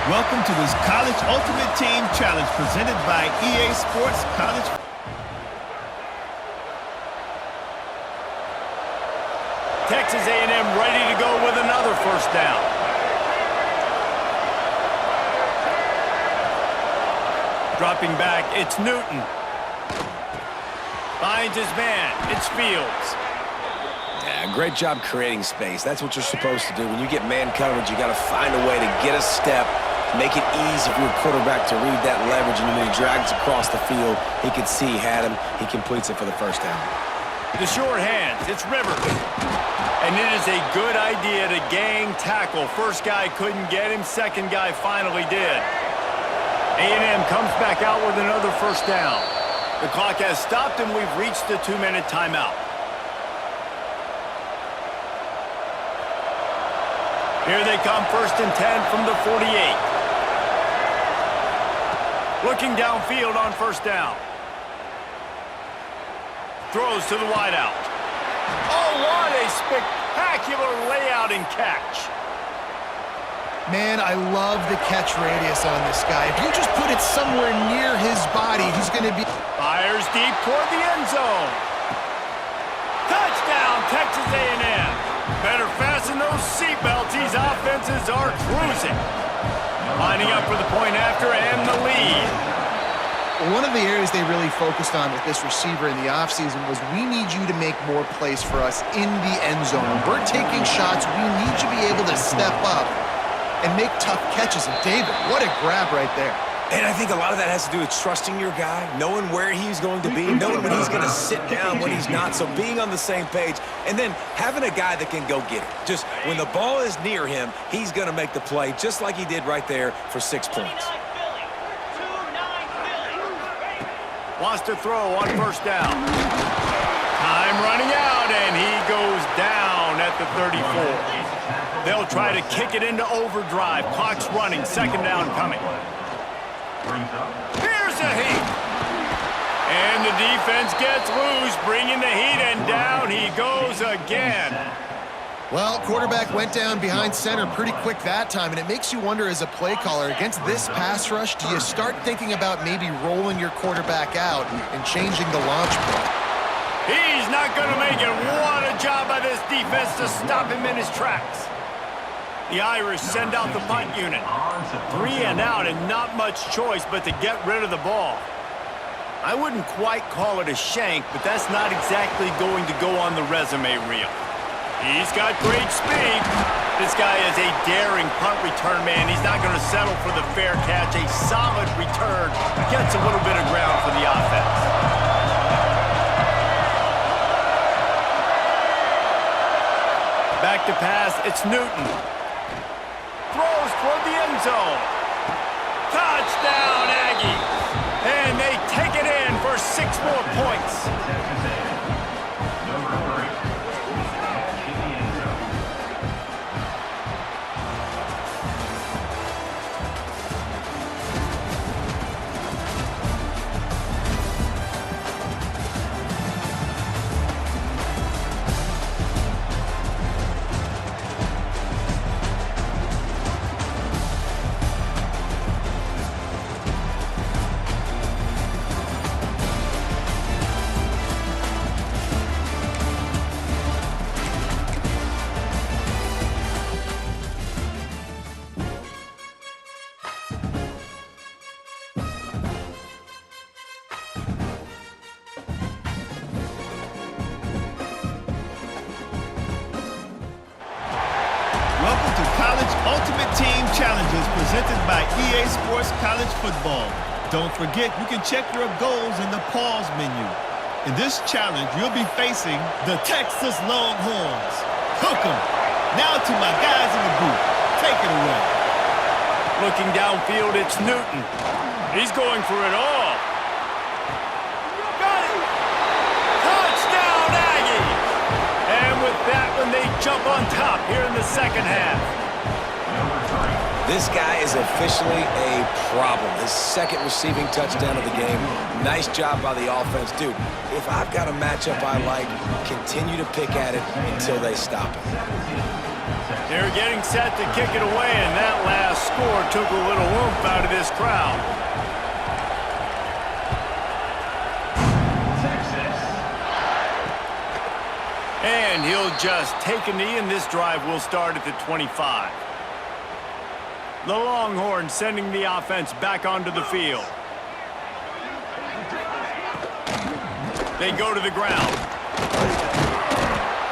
Welcome to this College Ultimate Team Challenge presented by EA Sports College. Texas A&M ready to go with another first down. Dropping back, it's Newton. Finds his man, it's Fields. Yeah, great job creating space. That's what you're supposed to do. When you get man coverage, you got to find a way to get a step, make it easy for your quarterback to read that leverage, and when he drags across the field, he can see he had him. He completes it for the first down. The short hands, it's Rivers. And it is a good idea to gang tackle. First guy couldn't get him, second guy finally did. A&M comes back out with another first down. The clock has stopped and we've reached the 2-minute timeout. Here they come, 1st and 10 from the 48. Looking downfield on first down. Throws to the wideout. Oh, what a spectacular layout and catch. Man, I love the catch radius on this guy. If you just put it somewhere near his body, he's going to be... Fires deep toward the end zone. Touchdown, Texas A&M. Better fasten those seatbelts. These offenses are cruising. Lining up for the point after and the lead. One of the areas they really focused on with this receiver in the offseason was we need you to make more plays for us in the end zone. When we're taking shots, we need you to be able to step up and make tough catches. And David, what a grab right there. And I think a lot of that has to do with trusting your guy, knowing where he's going to be, knowing when he's going to sit down, when he's not, so being on the same page, and then having a guy that can go get it. Just when the ball is near him, he's going to make the play, just like he did right there for 6 points. Wants to throw on first down. Time running out, and he goes down at the 34. They'll try to kick it into overdrive. Clock's running, 2nd down coming. Here's a heat. And the defense gets loose, bringing the heat, and down he goes again. Well, quarterback went down behind center pretty quick that time, and it makes you wonder as a play caller, against this pass rush, do you start thinking about maybe rolling your quarterback out and changing the launch play? He's not going to make it. What a job by this defense to stop him in his tracks. The Irish send out the punt unit. 3 and out and not much choice but to get rid of the ball. I wouldn't quite call it a shank, but that's not exactly going to go on the resume reel. He's got great speed. This guy is a daring punt return man. He's not going to settle for the fair catch. A solid return. Gets a little bit of ground for the offense. Back to pass, it's Newton. Throws toward the end zone. Touchdown, Aggies. And they take it in for 6 more points. Welcome to College Ultimate Team Challenges presented by EA Sports College Football. Don't forget, you can check your goals in the pause menu. In this challenge, you'll be facing the Texas Longhorns. Hook 'em. Now to my guys in the booth. Take it away. Looking downfield, it's Newton. He's going for it all. Got it. Touchdown, Aggies. And with that one, they jump on top here in the 2nd half. This guy is officially a problem. His 2nd receiving touchdown of the game. Nice job by the offense. Dude, if I've got a matchup I like, continue to pick at it until they stop it. They're getting set to kick it away, and that last score took a little oomph out of this crowd. And he'll just take a knee, and this drive will start at the 25. The Longhorns sending the offense back onto the field. They go to the ground.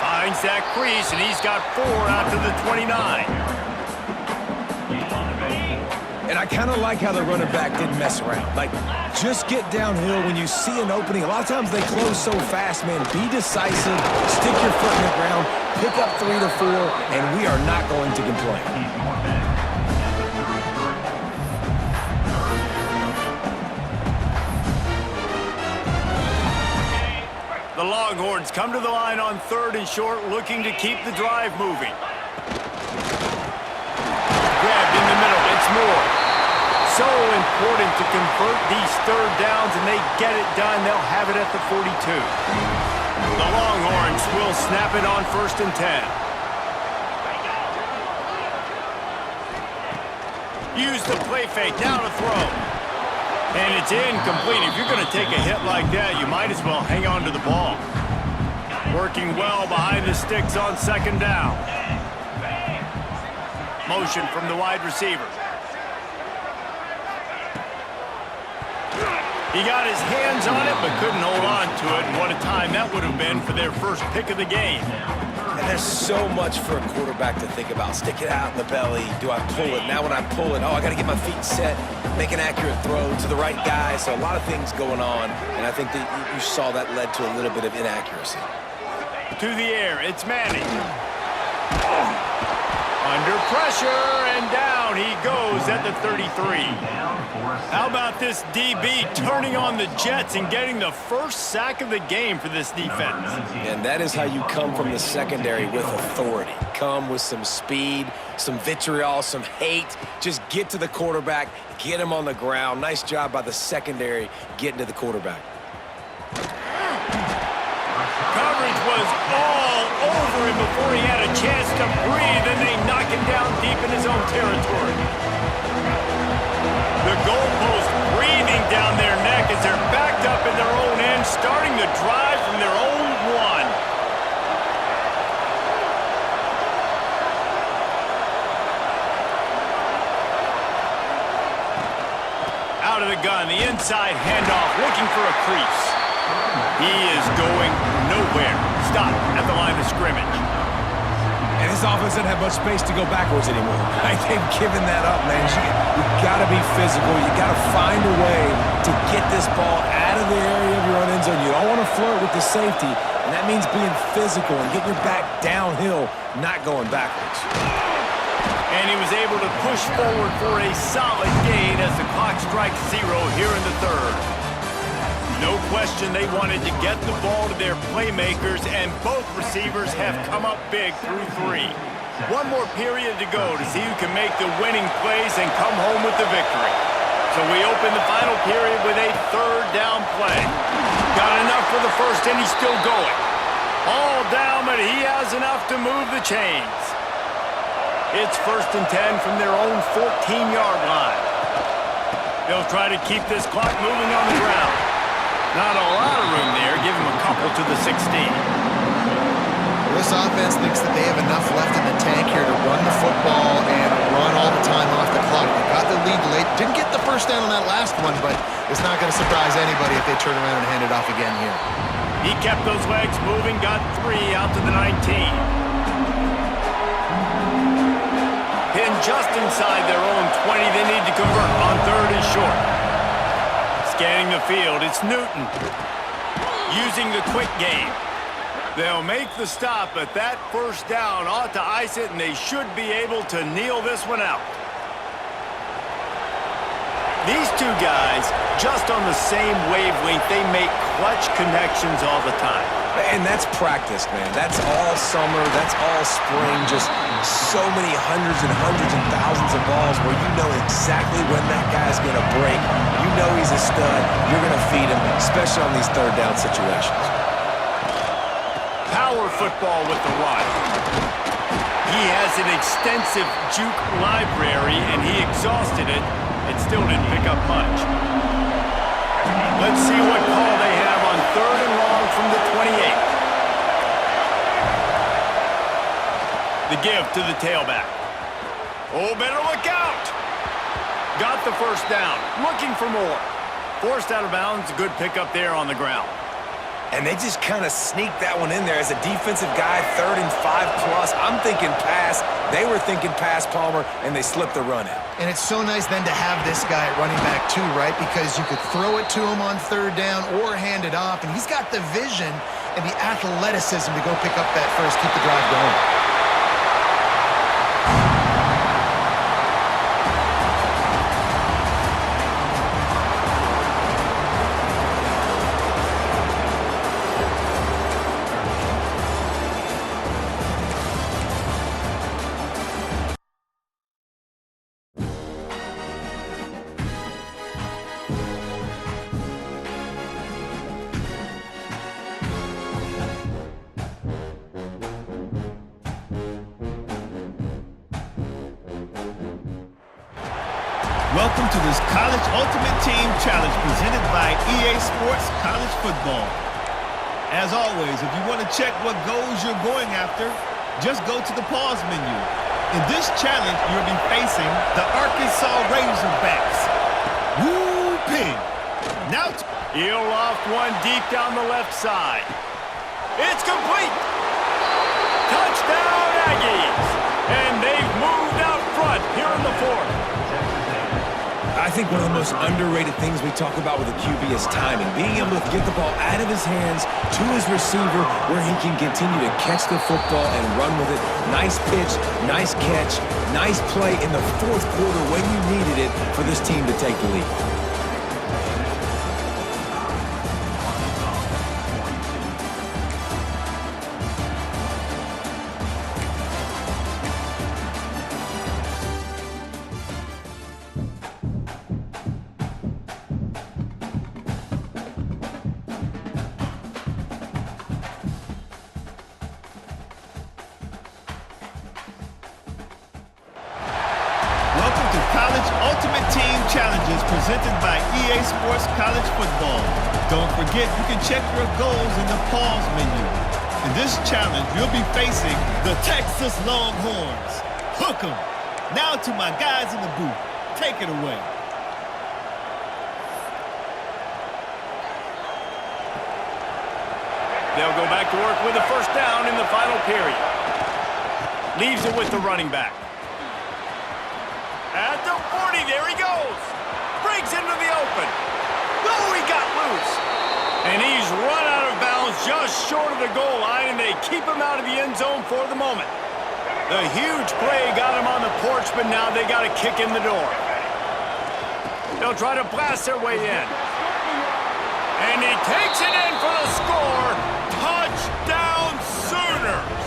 Finds that crease, and he's got 4 out to the 29. And I kind of like how the running back didn't mess around. Like, just get downhill when you see an opening. A lot of times they close so fast, man. Be decisive, stick your foot in the ground, pick up 3 to 4, and we are not going to complain. The Longhorns come to the line on 3rd and short, looking to keep the drive moving. Grabbed in the middle, it's Moore. So important to convert these 3rd downs, and they get it done. They'll have it at the 42. The Longhorns will snap it on 1st and 10. Use the play fake, now to throw. And it's incomplete. If you're going to take a hit like that, you might as well hang on to the ball. Working well behind the sticks on 2nd down. Motion from the wide receiver. He got his hands on it, but couldn't hold on to it. And what a time that would have been for their first pick of the game. And there's so much for a quarterback to think about. Stick it out in the belly. Do I pull it? Now when I pull it, I got to get my feet set, make an accurate throw to the right guy. So a lot of things going on, and I think that you saw that led to a little bit of inaccuracy. To the air, it's Manning. Under pressure, and down he goes at the 33. How about this DB turning on the Jets and getting the first sack of the game for this defense? And that is how you come from the secondary with authority. Come with some speed, some vitriol, some hate. Just get to the quarterback, get him on the ground. Nice job by the secondary getting to the quarterback. Coverage was all over him before he had a chance to breathe, and they knock him down deep in his own territory. The goalpost breathing down their neck as they're backed up in their own end, starting the drive from their own 1. Out of the gun, the inside handoff, looking for a crease. He is going nowhere. Stop at the line of scrimmage. And his offense doesn't have much space to go backwards anymore. They've given that up, man. You've got to be physical. You've got to find a way to get this ball out of the area of your own end zone. You don't want to flirt with the safety, and that means being physical and getting your back downhill, not going backwards. And he was able to push forward for a solid gain as the clock strikes 0 here in the 3rd. No question they wanted to get the ball to their playmakers, and both receivers have come up big through 3. One more period to go to see who can make the winning plays and come home with the victory. So we open the final period with a 3rd down play. Got enough for the first, and he's still going. All down, but he has enough to move the chains. It's 1st and 10 from their own 14-yard line. They'll try to keep this clock moving on the ground. Not a lot of room there. Give him a couple to the 16. This offense thinks that they have enough left in the tank here to run the football and run all the time off the clock. They got the lead late. Didn't get the first down on that last one, but it's not going to surprise anybody if they turn around and hand it off again here. He kept those legs moving, got 3 out to the 19. Pinned just inside their own 20. They need to convert on 3rd and short. Scanning the field, it's Newton. Using the quick game. They'll make the stop, but that first down ought to ice it, and they should be able to kneel this one out. These two guys, just on the same wavelength, they make clutch connections all the time. And that's practice, man. That's all summer. That's all spring. Just so many hundreds and thousands of balls where you know exactly when that guy's going to break. You know he's a stud. You're going to feed him, especially on these 3rd down situations. Power football with the run. He has an extensive juke library, and he exhausted it and still didn't pick up much. Let's see what call they have on 3rd and long from the 28. The give to the tailback. Oh, better look out! Got the first down. Looking for more. Forced out of bounds. Good pickup there on the ground. And they just kind of sneaked that one in there as a defensive guy, 3rd and 5+. I'm thinking pass. They were thinking pass, Palmer, and they slipped the run in. And it's so nice then to have this guy at running back too, right? Because you could throw it to him on 3rd down or hand it off, and he's got the vision and the athleticism to go pick up that first, keep the drive going. Welcome to this College Ultimate Team Challenge presented by EA Sports College Football. As always, if you want to check what goals you're going after, just go to the pause menu. In this challenge, you'll be facing the Arkansas Razorbacks. Woo-pig! Now, He'll loft one deep down the left side. It's complete! Touchdown, Aggies! And they've moved out front here in the 4th. I think one of the most underrated things we talk about with a QB is timing. Being able to get the ball out of his hands to his receiver where he can continue to catch the football and run with it. Nice pitch, nice catch, nice play in the 4th quarter when you needed it for this team to take the lead. welcome to College Ultimate Team Challenges presented by EA Sports College Football. Don't forget, you can check your goals in the pause menu. In this challenge, you'll be facing the Texas Longhorns. Hook 'em. Now to my guys in the booth. Take it away. They'll go back to work with a first down in the final period. Leaves it with the running back. At the 40, there he goes. Breaks into the open. Oh, he got loose. And he's run out of bounds just short of the goal line, and they keep him out of the end zone for the moment. The huge play got him on the porch, but now they got a kick in the door. They'll try to blast their way in. And he takes it in for the score. Touchdown Sooners!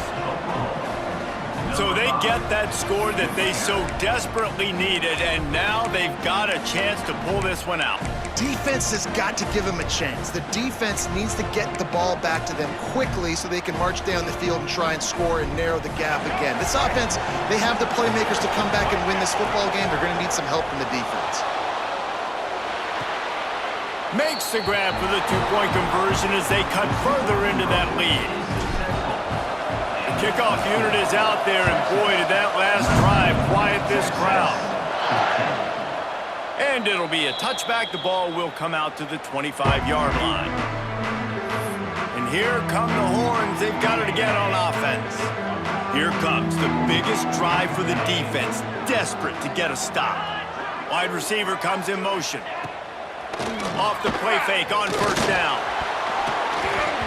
So they get that score that they so desperately needed, and now they've got a chance to pull this one out. Defense has got to give them a chance. The defense needs to get the ball back to them quickly so they can march down the field and try and score and narrow the gap again. This offense, they have the playmakers to come back and win this football game. They're going to need some help from the defense. Makes the grab for the two-point conversion as they cut further into that lead. The kickoff unit is out there, and boy, did that last drive quiet this crowd. And it'll be a touchback. The ball will come out to the 25-yard line. And here come the Horns. They've got it again on offense. Here comes the biggest drive for the defense, desperate to get a stop. Wide receiver comes in motion. Off the play fake on first down.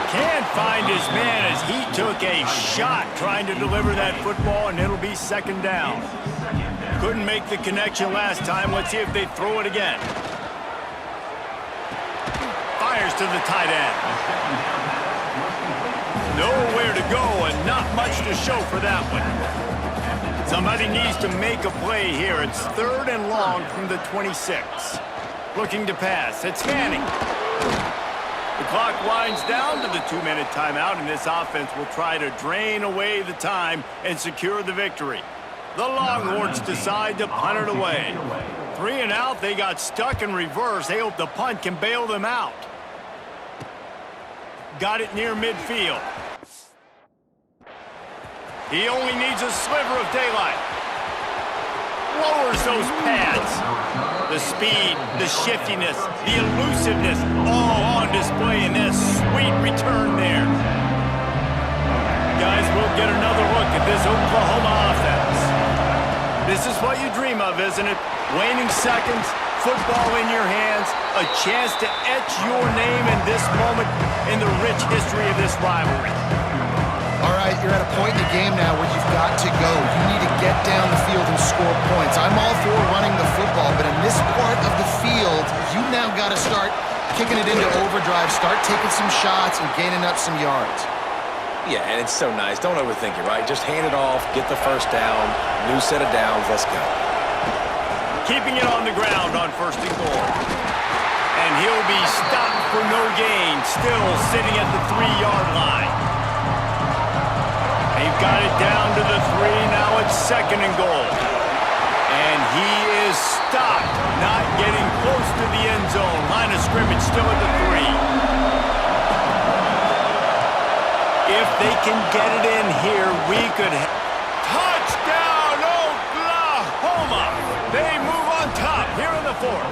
Can't find his man as he took a shot trying to deliver that football, and it'll be second down. Couldn't make the connection last time. Let's see if they throw it again. Fires to the tight end. Nowhere to go and not much to show for that one. Somebody needs to make a play here. It's 3rd and long from the 26. Looking to pass. It's Manning. The clock winds down to the 2-minute timeout, and this offense will try to drain away the time and secure the victory. The Longhorns decide to punt it away. 3 and out, they got stuck in reverse. They hope the punt can bail them out. Got it near midfield. He only needs a sliver of daylight. Lowers those pads. The speed, the shiftiness, the elusiveness, all on display in this sweet return there. Guys, we'll get another look at this Oklahoma offense. This is what you dream of, isn't it? Waning seconds, football in your hands, a chance to etch your name in this moment in the rich history of this rivalry. All right, you're at a point in the game now where you've got to go. You need to get down the field and score points. I'm all for running the football, but in this part of the field, you now got to start kicking it into overdrive, start taking some shots and gaining up some yards. Yeah, and it's so nice. Don't overthink it, right? Just hand it off, get the first down, new set of downs, let's go. Keeping it on the ground on 1st and goal. And he'll be stopped for no gain, still sitting at the 3-yard line. They've got it down to the 3, now it's 2nd and goal. And he is stopped, not getting close to the end zone. Line of scrimmage still at the 3. If they can get it in here, we could touchdown, Oklahoma! They move on top here in the 4th.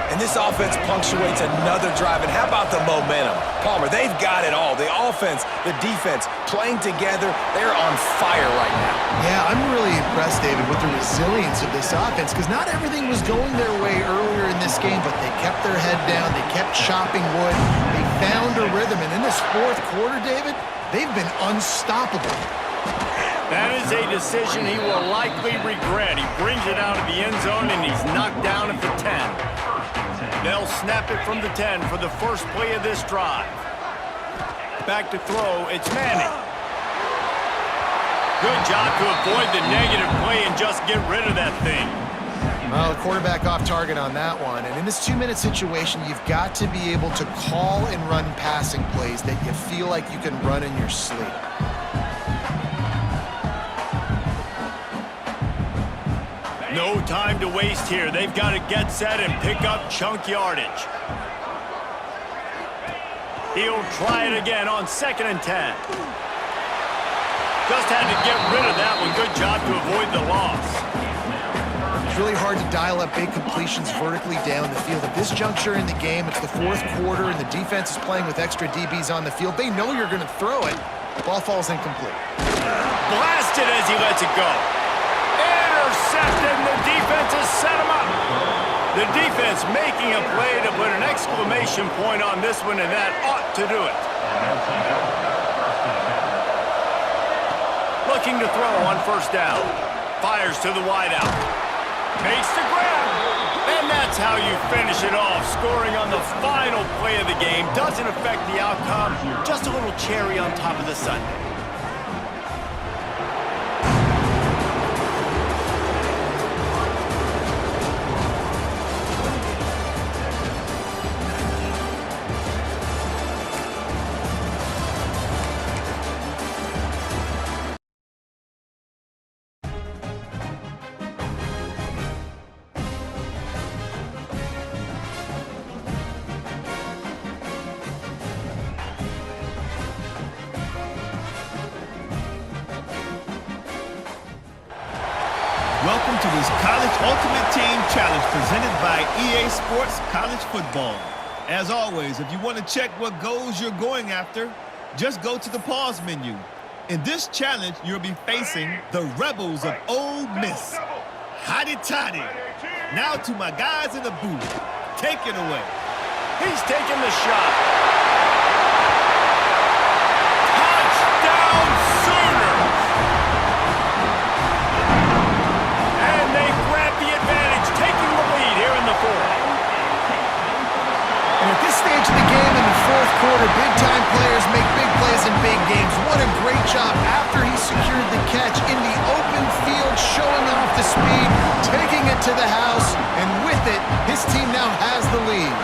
And this offense punctuates another drive. And how about the momentum? Palmer, they've got it all. The offense, the defense, playing together. They're on fire right now. Yeah, I'm really impressed, David, with the resilience of this offense because not everything was going their way earlier in this game, but they kept their head down. They kept chopping wood. They found a rhythm. And in this 4th quarter, David, they've been unstoppable. That is a decision he will likely regret. He brings it out of the end zone, and he's knocked down at the 10. They'll snap it from the 10 for the first play of this drive. Back to throw, it's Manning. Good job to avoid the negative play and just get rid of that thing. Well, the quarterback off target on that one. And in this 2-minute situation, you've got to be able to call and run passing plays that you feel like you can run in your sleep. No time to waste here. They've got to get set and pick up chunk yardage. He'll try it again on 2nd and 10. Just had to get rid of that one. Good job to avoid the loss. It's really hard to dial up big completions vertically down the field. At this juncture in the game, it's the 4th quarter, and the defense is playing with extra DBs on the field. They know you're going to throw it. The ball falls incomplete. Blasted as he lets it go. Intercepted, and the defense has set him up. The defense making a play to put an exclamation point on this one, and that ought to do it. Looking to throw on 1st down. Fires to the wideout. Makes the grab. And that's how you finish it off. Scoring on the final play of the game doesn't affect the outcome. Just a little cherry on top of the sundae. Welcome to this College Ultimate Team Challenge presented by EA Sports College Football. As always, if you want to check what goals you're going after, just go to the pause menu. In this challenge, you'll be facing the Rebels of Ole Miss. Hotty-toddy. Now to my guys in the booth. Take it away. He's taking the shot. Touchdown Sooners! And they grab the advantage, taking the lead here in the 4th. And at this stage of the game in the 4th quarter, big-time players make big plays in big games. What a great job after he secured the catch in the open field, showing off the speed, taking it to the house, and with it, his team now has the lead.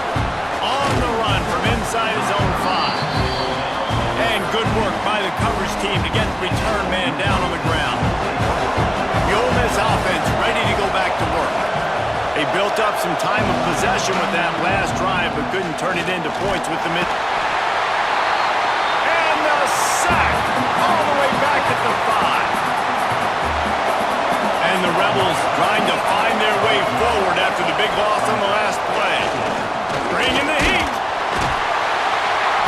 On team to get the return man down on the ground. The Ole Miss offense ready to go back to work. They built up some time of possession with that last drive, but couldn't turn it into points with the mid. And the sack all the way back at the 5. And the Rebels trying to find their way forward after the big loss on the last play. Bringing the heat.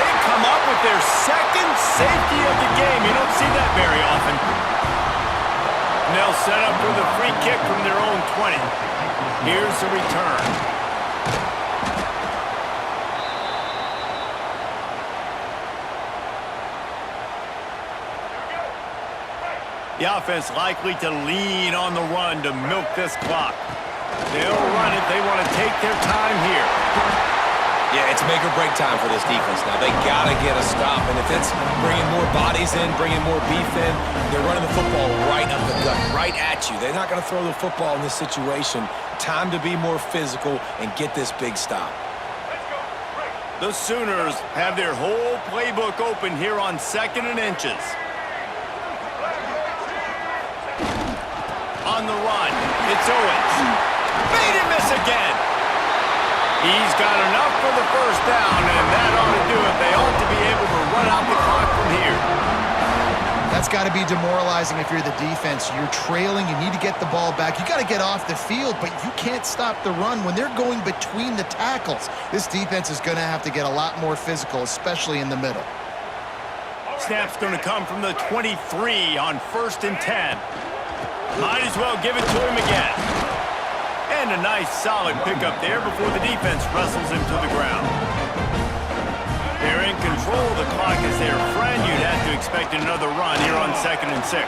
They come up with their second safety of the game. You don't see that very often. And they'll set up for the free kick from their own 20. Here's the return. The offense likely to lean on the run to milk this clock. They'll run it. They want to take their time here. Yeah, it's make or break time for this defense now. They got to get a stop, and if it's bringing more bodies in, bringing more beef in, they're running the football right up the gut, right at you. They're not going to throw the football in this situation. Time to be more physical and get this big stop. The Sooners have their whole playbook open here on 2nd and inches. On the run, it's Owens. Made him miss again. He's got enough for the first down, and that ought to do it. They ought to be able to run out the clock from here. That's got to be demoralizing if you're the defense. You're trailing. You need to get the ball back. You got to get off the field, but you can't stop the run when they're going between the tackles. This defense is going to have to get a lot more physical, especially in the middle. Snap's going to come from the 23 on 1st and 10. Might as well give it to him again. And a nice solid pickup there before the defense wrestles him to the ground. They're in control of the clock as their friend. You'd have to expect another run here on 2nd and 6.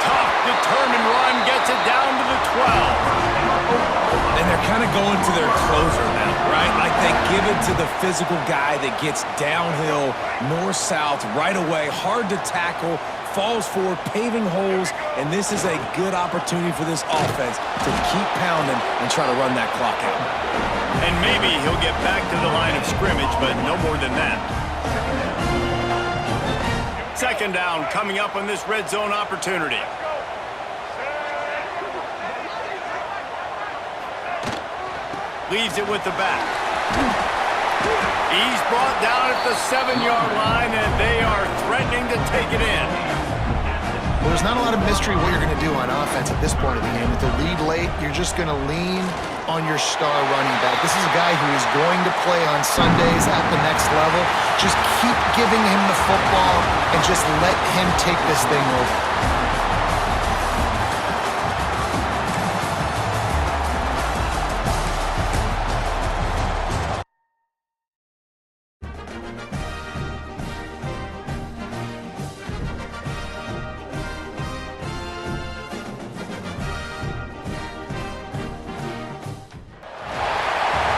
Tough, determined run gets it down to the 12. And they're kind of going to their closer now, right? Like they give it to the physical guy that gets downhill, north-south, right away, hard to tackle, falls forward, paving holes, and this is a good opportunity for this offense to keep pounding and try to run that clock out. And maybe he'll get back to the line of scrimmage, but no more than that. 2nd down coming up on this red zone opportunity. Leaves it with the back. He's brought down at the 7-yard line, and they are threatening to take it in. Well, there's not a lot of mystery what you're going to do on offense at this point of the game. With the lead late, you're just going to lean on your star running back. This is a guy who is going to play on Sundays at the next level. Just keep giving him the football and just let him take this thing over.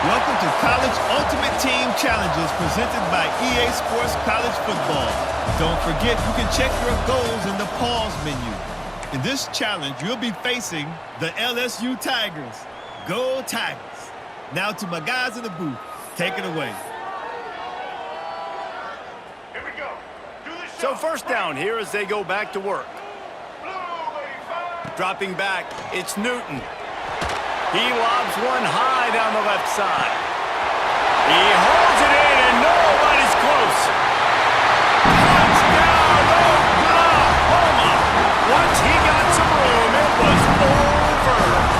Welcome to College Ultimate Team Challenges presented by EA Sports College Football. Don't forget, you can check your goals in the pause menu. In this challenge, you'll be facing the LSU Tigers. Go Tigers. Now to my guys in the booth. Take it away. Here we go. So 1st down here as they go back to work. Dropping back, it's Newton. He lobs one high down the left side. He holds it in, and nobody's close. Touchdown, Oklahoma! Once he got some room, it was over.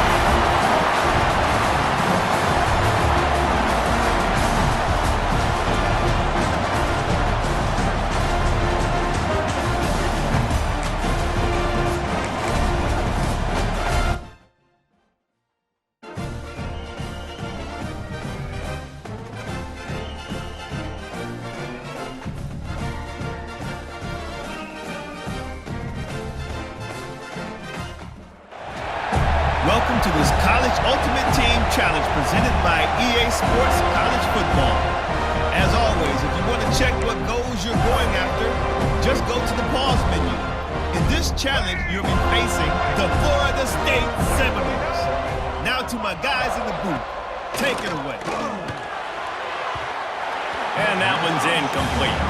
Welcome to this College Ultimate Team Challenge presented by EA Sports College Football. As always, if you want to check what goals you're going after, just go to the pause menu. In this challenge, you'll be facing the Florida State Seminoles. Now to my guys in the booth. Take it away. And that one's incomplete.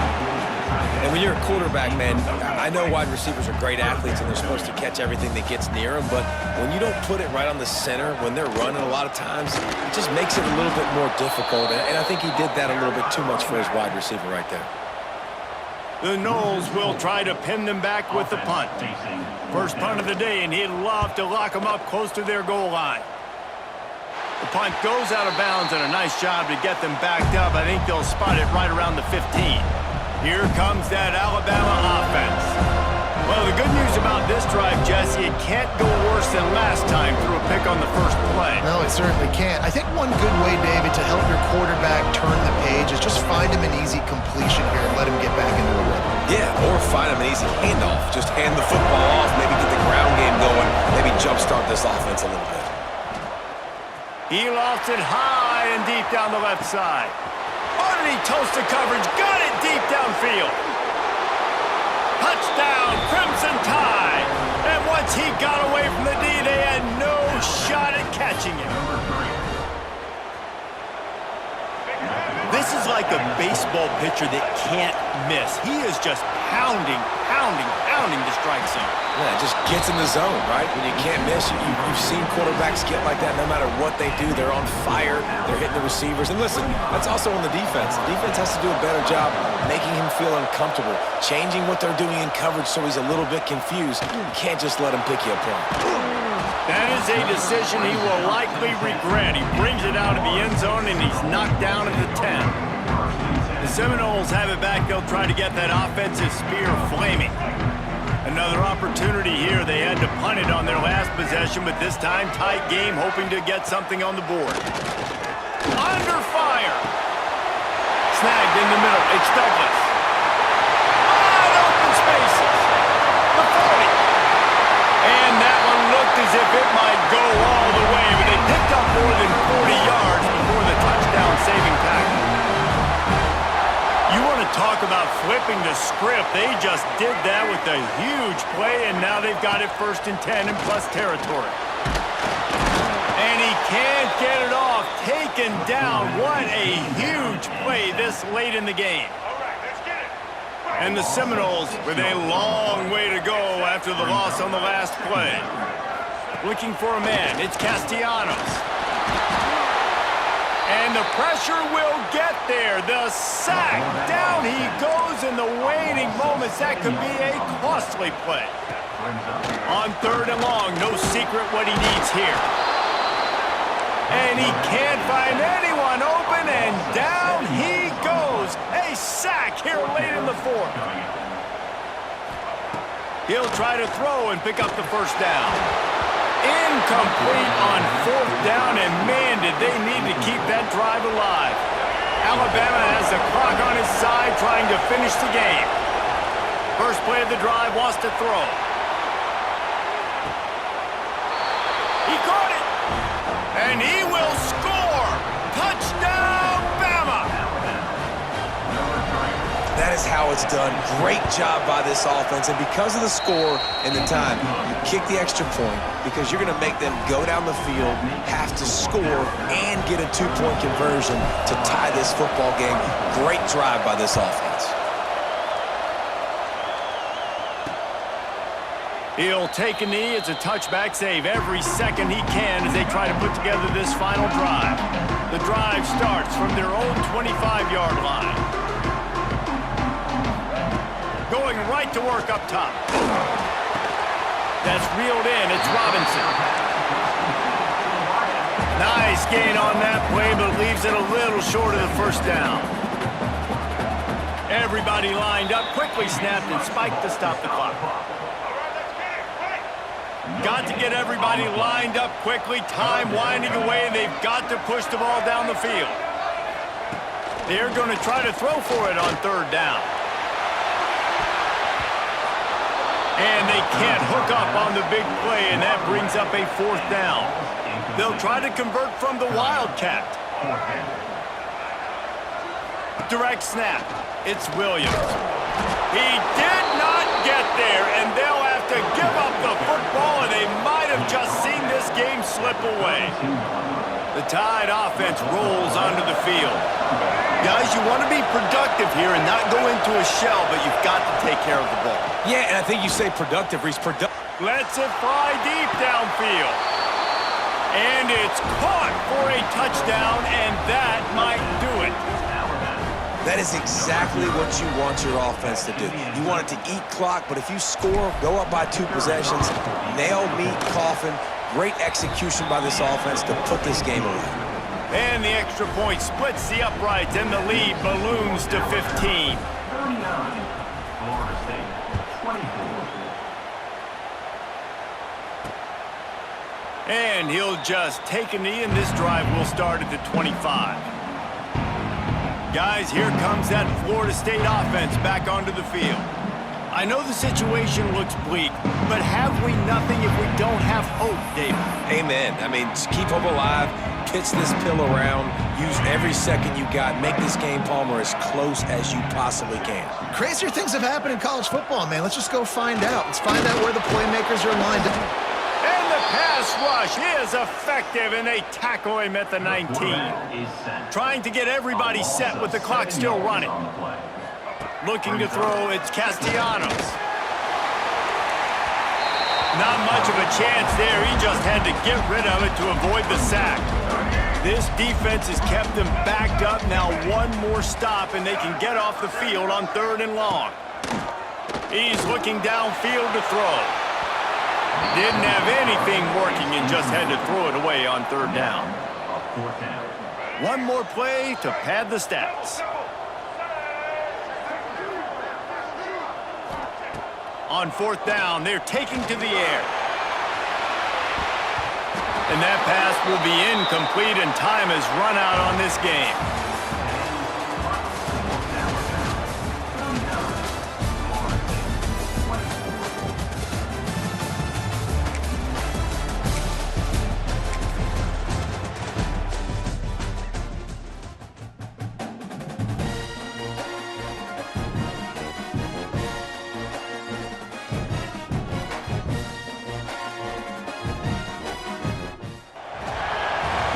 And when you're a quarterback, man, I know wide receivers are great athletes and they're supposed to catch everything that gets near them, but when you don't put it right on the center, when they're running a lot of times, it just makes it a little bit more difficult. And I think he did that a little bit too much for his wide receiver right there. The Knowles will try to pin them back with the punt. First punt of the day, and he'd love to lock them up close to their goal line. The punt goes out of bounds, and a nice job to get them backed up. I think they'll spot it right around the 15. Here comes that Alabama offense. Well, the good news about this drive, Jesse, it can't go worse than last time through a pick on the first play. No, it certainly can't. I think one good way, David, to help your quarterback turn the page is just find him an easy completion here and let him get back into a rhythm. Yeah, or find him an easy handoff. Just hand the football off, maybe get the ground game going, maybe jumpstart this offense a little bit. He lofts it high and deep down the left side. Oh, did he toast the coverage? Got it deep downfield. Touchdown, Crimson Tide. And once he got away from the D, they had no shot at catching him. This is like a baseball pitcher that can't miss. He is just pounding the strike zone. Yeah, it just gets in the zone, right? When you can't miss, you've seen quarterbacks get like that no matter what they do. They're on fire. They're hitting the receivers. And listen, that's also on the defense. The defense has to do a better job making him feel uncomfortable, changing what they're doing in coverage so he's a little bit confused. You can't just let him pick you apart. That is a decision he will likely regret. He brings it out of the end zone, and he's knocked down at the 10. The Seminoles have it back. They'll try to get that offensive spear flaming. Another opportunity here. They had to punt it on their last possession, but this time tight game, hoping to get something on the board. Under fire. Snagged in the middle. It's Douglas. Wide open spaces. The 40. And that one looked as if it might go all the way, but they picked up more than 40 yards before the touchdown-saving tackle. You want to talk about flipping the script. They just did that with a huge play, and now they've got it 1st and 10 in plus territory. And he can't get it off. Taken down. What a huge play this late in the game. And the Seminoles with a long way to go after the loss on the last play. Looking for a man. It's Castellanos. And the pressure will get there. The sack. Down he goes in the waning moments. That could be a costly play. On 3rd and long, no secret what he needs here. And he can't find anyone open, and down he goes. A sack here late in the 4th. He'll try to throw and pick up the 1st down. Incomplete on 4th down, and man, did they need to keep that drive alive. Alabama has the clock on his side, trying to finish the game. First play of the drive, wants to throw. He caught it, and he will score. Touchdown, Bama! That is how it's done. Great job by this offense. And because of the score and the time, you kick the extra point because you're going to make them go down the field, have to score, and get a 2-point conversion to tie this football game. Great drive by this offense. He'll take a knee. It's a touchback save every second he can as they try to put together this final drive. The drive starts from their own 25-yard line. Going right to work up top. That's reeled in. It's Robinson. Nice gain on that play, but leaves it a little short of the 1st down. Everybody lined up, quickly snapped and spiked to stop the clock. Got to get everybody lined up quickly. Time winding away. They've got to push the ball down the field. They're going to try to throw for it on 3rd down. And they can't hook up on the big play, and that brings up a 4th down. They'll try to convert from the Wildcat. Direct snap. It's Williams. He did not get there, and they'll have to give up the football, and they might have just seen this game slip away. The Tide offense rolls onto the field. Guys, you want to be productive here and not go into a shell, but you've got to take care of the ball. Yeah, and I think you say productive, Reese. Lets it fly deep downfield. And it's caught for a touchdown, and that might do it. That is exactly what you want your offense to do. You want it to eat clock, but if you score, go up by 2 possessions, nail, meet, coffin, great execution by this offense to put this game away. And the extra point splits the uprights, and the lead balloons to 15. And he'll just take a knee, and this drive will start at the 25. Guys, here comes that Florida State offense back onto the field. I know the situation looks bleak, but have we nothing if we don't have hope, David? Amen. I mean, just keep hope alive, pitch this pill around, use every second you got, make this game, Palmer, as close as you possibly can. Crazier things have happened in college football, man. Let's just go find out. Let's find out where the playmakers are lined up. And the pass rush is effective, and they tackle him at the 19. Trying to get everybody set with the clock still running. Looking to throw, it's Castellanos. Not much of a chance there. He just had to get rid of it to avoid the sack. This defense has kept them backed up. Now one more stop, and they can get off the field on 3rd and long. He's looking downfield to throw. Didn't have anything working and just had to throw it away on 3rd down. One more play to pad the stats. On 4th down, they're taking to the air. And that pass will be incomplete, and time has run out on this game.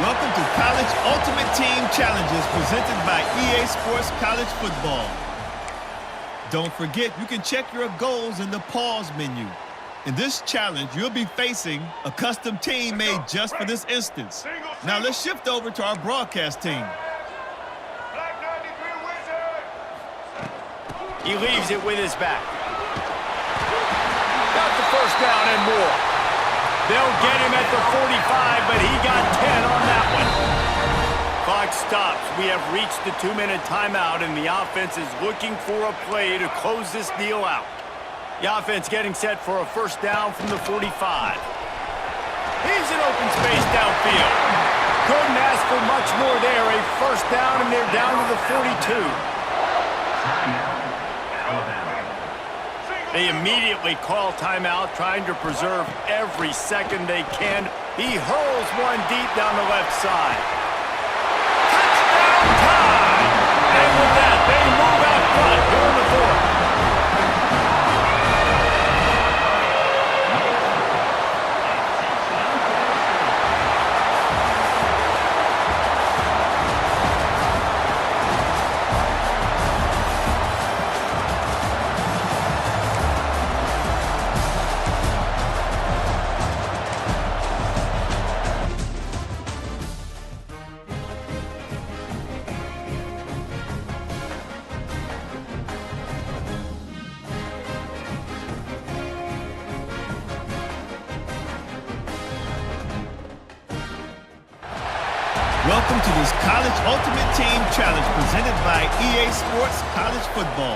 Welcome to College Ultimate Team Challenges presented by EA Sports College Football. Don't forget, you can check your goals in the pause menu. In this challenge, you'll be facing a custom team made just for this instance. Now let's shift over to our broadcast team. He leaves it with his back. Got the 1st down and more. They'll get him at the 45, but he got 10 on that one. Clock stops. We have reached the 2-minute timeout, and the offense is looking for a play to close this deal out. The offense getting set for a 1st down from the 45. Here's an open space downfield. Couldn't ask for much more there. A 1st down, and they're down to the 42. They immediately call timeout, trying to preserve every second they can. He hurls one deep down the left side. Touchdown time! And with that, they move out front here in the 4th. Welcome to this College Ultimate Team Challenge presented by EA Sports College Football.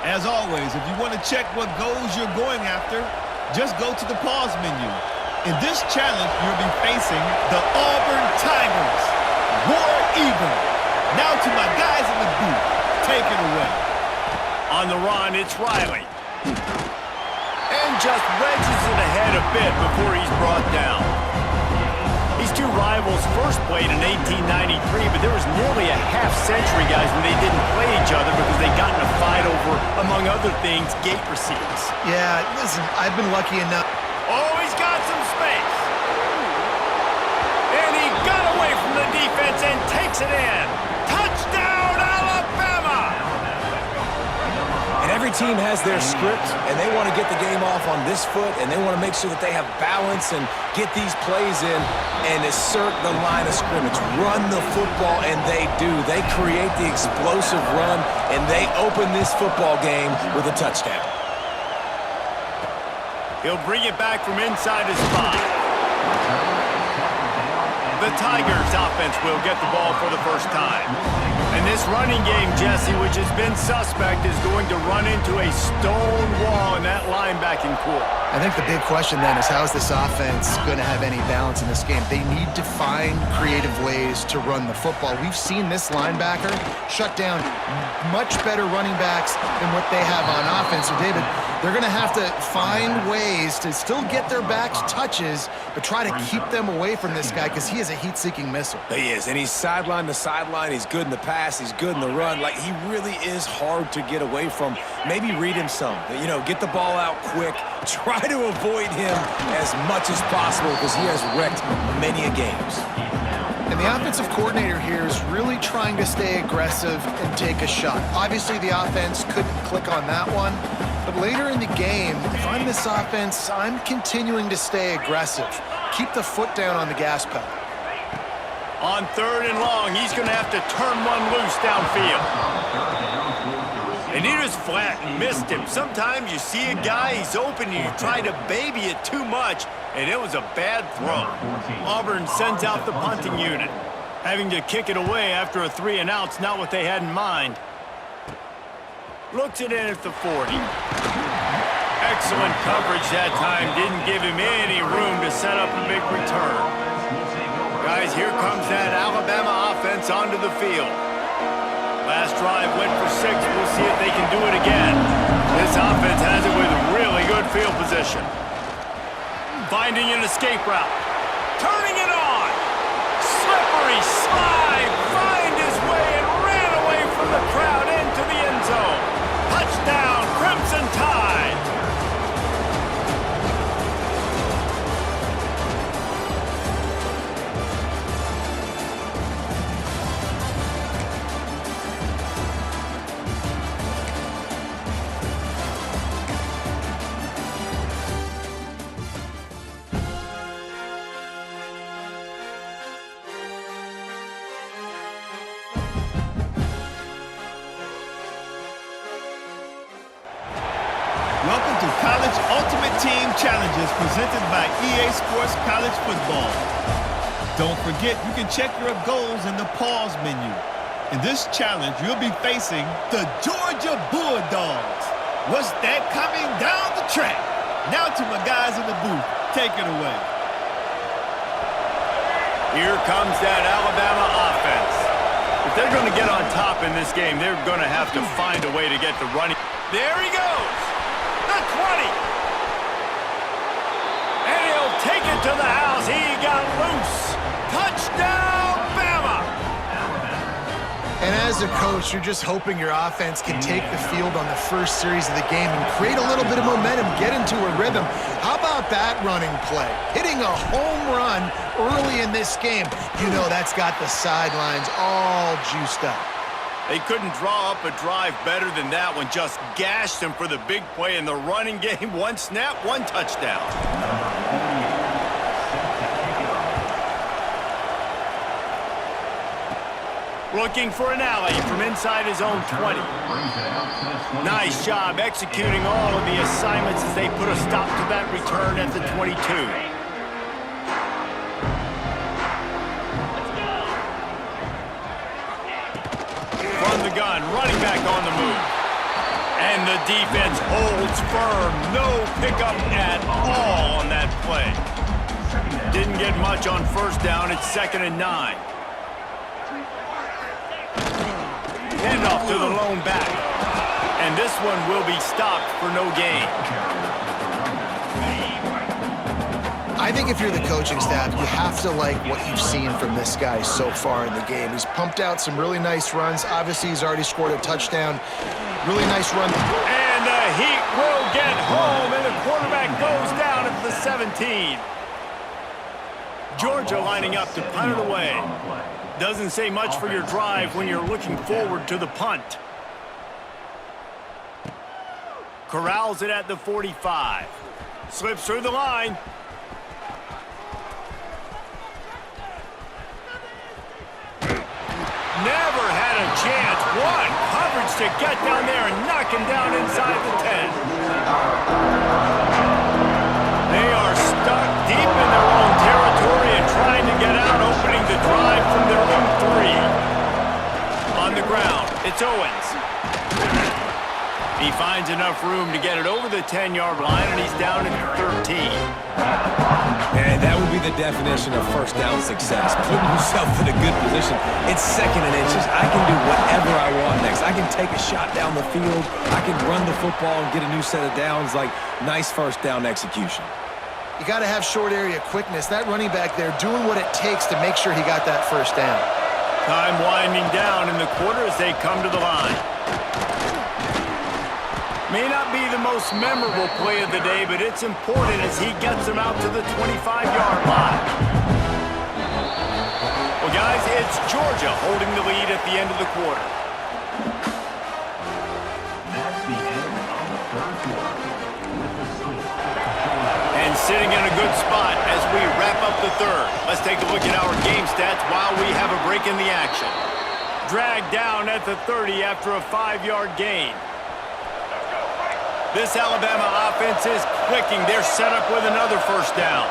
As always, if you want to check what goals you're going after, just go to the pause menu. In this challenge, you'll be facing the Auburn Tigers. War Eagle. Now to my guys in the booth. Take it away. On the run, it's Riley. And just wedges it ahead a bit before he's brought down. These two rivals first played in 1893, but there was nearly a half-century, guys, when they didn't play each other because they got in a fight over, among other things, gate receipts. Yeah, listen, I've been lucky enough. Oh, he's got some space. And he got away from the defense and takes it in. Touchdown, Alabama! And every team has their script, and they want to get the game off on this foot, and they want to make sure that they have balance and get these plays in and assert the line of scrimmage. Run the football, and they do. They create the explosive run, and they open this football game with a touchdown. He'll bring it back from inside his spot. The Tigers offense will get the ball for the first time. And this running game, Jesse, which has been suspect, is going to run into a stone wall in that linebacking core. I think the big question then is, how is this offense going to have any balance in this game? They need to find creative ways to run the football. We've seen this linebacker shut down much better running backs than what they have on offense. So, David, they're going to have to find ways to still get their backs touches, but try to keep them away from this guy because he is a heat-seeking missile. He is, and he's sideline to sideline. He's good in the pass. He's good in the run. Like, he really is hard to get away from. Maybe read him some. You know, get the ball out quick. Try to avoid him as much as possible because he has wrecked many games. And the offensive coordinator here is really trying to stay aggressive and take a shot. Obviously, the offense couldn't click on that one. But later in the game, if I'm this offense, I'm continuing to stay aggressive. Keep the foot down on the gas pedal. On 3rd and long, he's going to have to turn one loose downfield. And he just flat and missed him. Sometimes you see a guy, he's open, and you try to baby it too much, and it was a bad throw. Auburn sends out the punting unit. Having to kick it away after a 3-and-out's not what they had in mind. Looks it in at the 40. Excellent coverage that time. Didn't give him any room to set up a big return. Guys, here comes that Alabama offense onto the field. Last drive went for 6. We'll see if they can do it again. This offense has it with really good field position. Finding an escape route. Turning it on. Slippery slide. Find his way and ran away from the crowd into the end zone. Touchdown, Crimson Tide. Welcome to College Ultimate Team Challenges presented by EA Sports College Football. Don't forget, you can check your goals in the pause menu. In this challenge, you'll be facing the Georgia Bulldogs. What's that coming down the track? Now to my guys in the booth. Take it away. Here comes that Alabama offense. If they're going to get on top in this game, they're going to have to find a way to get the running. There he goes. The 20. And he'll take it to the house. He got loose. Touchdown, Bama. And as a coach, you're just hoping your offense can take the field on the first series of the game and create a little bit of momentum, get into a rhythm. How about that running play? Hitting a home run early in this game. You know that's got the sidelines all juiced up. They couldn't draw up a drive better than that one. Just gashed him for the big play in the running game. One snap, one touchdown. Looking for an alley from inside his own 20. Nice job executing all of the assignments as they put a stop to that return at the 22. From the gun, running back on the move. And the defense holds firm. No pickup at all on that play. Didn't get much on first down. It's 2nd and 9. Handoff to the lone back. And this one will be stopped for no gain. I think if you're the coaching staff, you have to like what you've seen from this guy so far in the game. He's pumped out some really nice runs. Obviously, he's already scored a touchdown. Really nice run. And the Heat will get home, and the quarterback goes down at the 17. Georgia lining up to punt it away. Doesn't say much for your drive when you're looking forward to the punt. Corrals it at the 45. Slips through the line. Never had a chance. One coverage to get down there and knock him down inside the 10. They are stuck deep in their own territory and trying to get out, opening the drive from their own 3. On the ground, it's Owens. He finds enough room to get it over the 10-yard line, and he's down at 13. And that would be the definition of first down success. Putting yourself in a good position. It's 2nd and inches. I can do whatever I want next. I can take a shot down the field. I can run the football and get a new set of downs. Like, nice first down execution. You got to have short area quickness. That running back there doing what it takes to make sure he got that first down. Time winding down in the quarter as they come to the line. May not be the most memorable play of the day, but it's important as he gets them out to the 25-yard line. Well, guys, it's Georgia holding the lead at the end of the quarter. And sitting in a good spot as we wrap up the third. Let's take a look at our game stats while we have a break in the action. Dragged down at the 30 after a 5-yard gain. This Alabama offense is clicking. They're set up with another first down.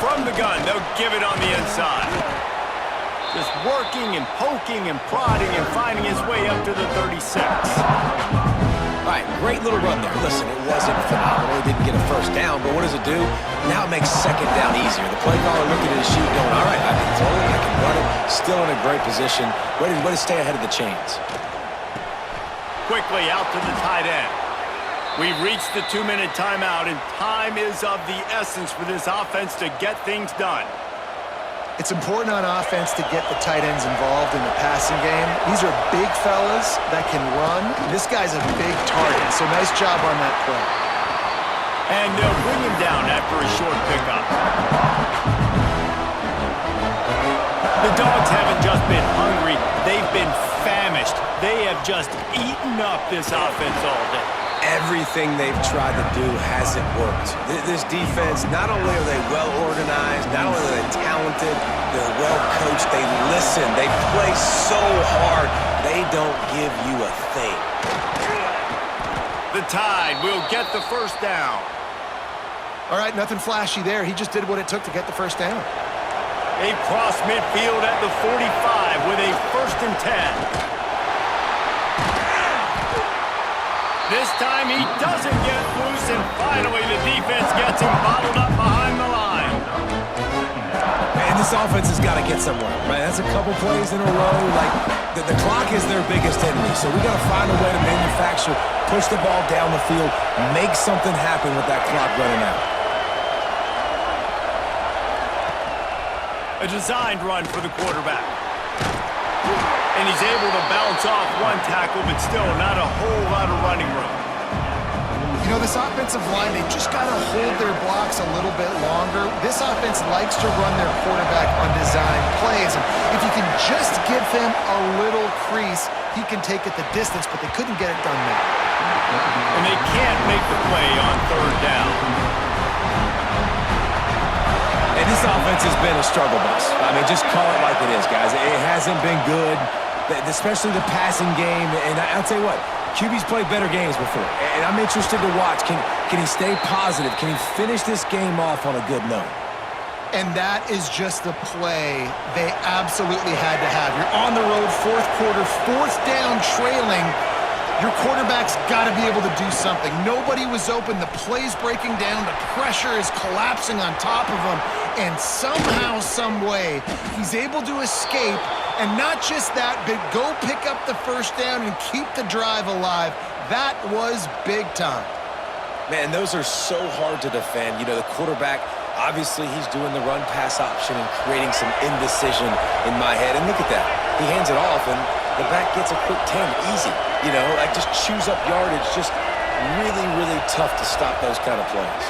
From the gun, they'll give it on the inside. Just working and poking and prodding and finding his way up to the 36. All right, great little run there. Listen, it wasn't phenomenal. He didn't get a first down, but what does it do? Now it makes 2nd down easier. The play caller looking at his sheet going, all right, I can throw it, I can run it. Still in a great position. Way to stay ahead of the chains. Quickly out to the tight end. We've reached the 2-minute timeout, and time is of the essence for this offense to get things done. It's important on offense to get the tight ends involved in the passing game. These are big fellas that can run. This guy's a big target, so nice job on that play. And they'll bring him down after a short pickup. The Dogs haven't just been hungry, they've been famished. They have just eaten up this offense all day. Everything they've tried to do hasn't worked. This defense, not only are they well-organized, not only are they talented, they're well-coached, they listen, they play so hard, they don't give you a thing. The Tide will get the first down. All right, nothing flashy there. He just did what it took to get the first down. They cross midfield at the 45 with a 1st and 10. This time he doesn't get loose, and finally the defense gets him bottled up behind the line. Man, this offense has got to get somewhere, right? That's a couple plays in a row. Like, the clock is their biggest enemy, so we got to find a way to manufacture, push the ball down the field, make something happen with that clock running out. A designed run for the quarterback. And he's able to bounce off one tackle, but still not a whole lot of running room. You know, this offensive line, they just got to hold their blocks a little bit longer. This offense likes to run their quarterback on design plays. And if you can just give him a little crease, he can take it the distance, but they couldn't get it done now. And they can't make the play on 3rd down. And this offense has been a struggle bus. I mean, just call it like it is, guys. It hasn't been good, especially the passing game. And I'll tell you what, QB's played better games before. And I'm interested to watch. Can he stay positive? Can he finish this game off on a good note? And that is just the play they absolutely had to have. You're on the road, 4th quarter, 4th down, trailing. Your quarterback's got to be able to do something. Nobody was open. The play's breaking down. The pressure is collapsing on top of him. And somehow, some way, he's able to escape. And not just that, but go pick up the first down and keep the drive alive. That was big time. Man, those are so hard to defend. You know, the quarterback, obviously he's doing the run-pass option and creating some indecision in my head. And look at that. He hands it off, and the back gets a quick 10, easy. You know, like just chews up yardage. Just really, really tough to stop those kind of plays.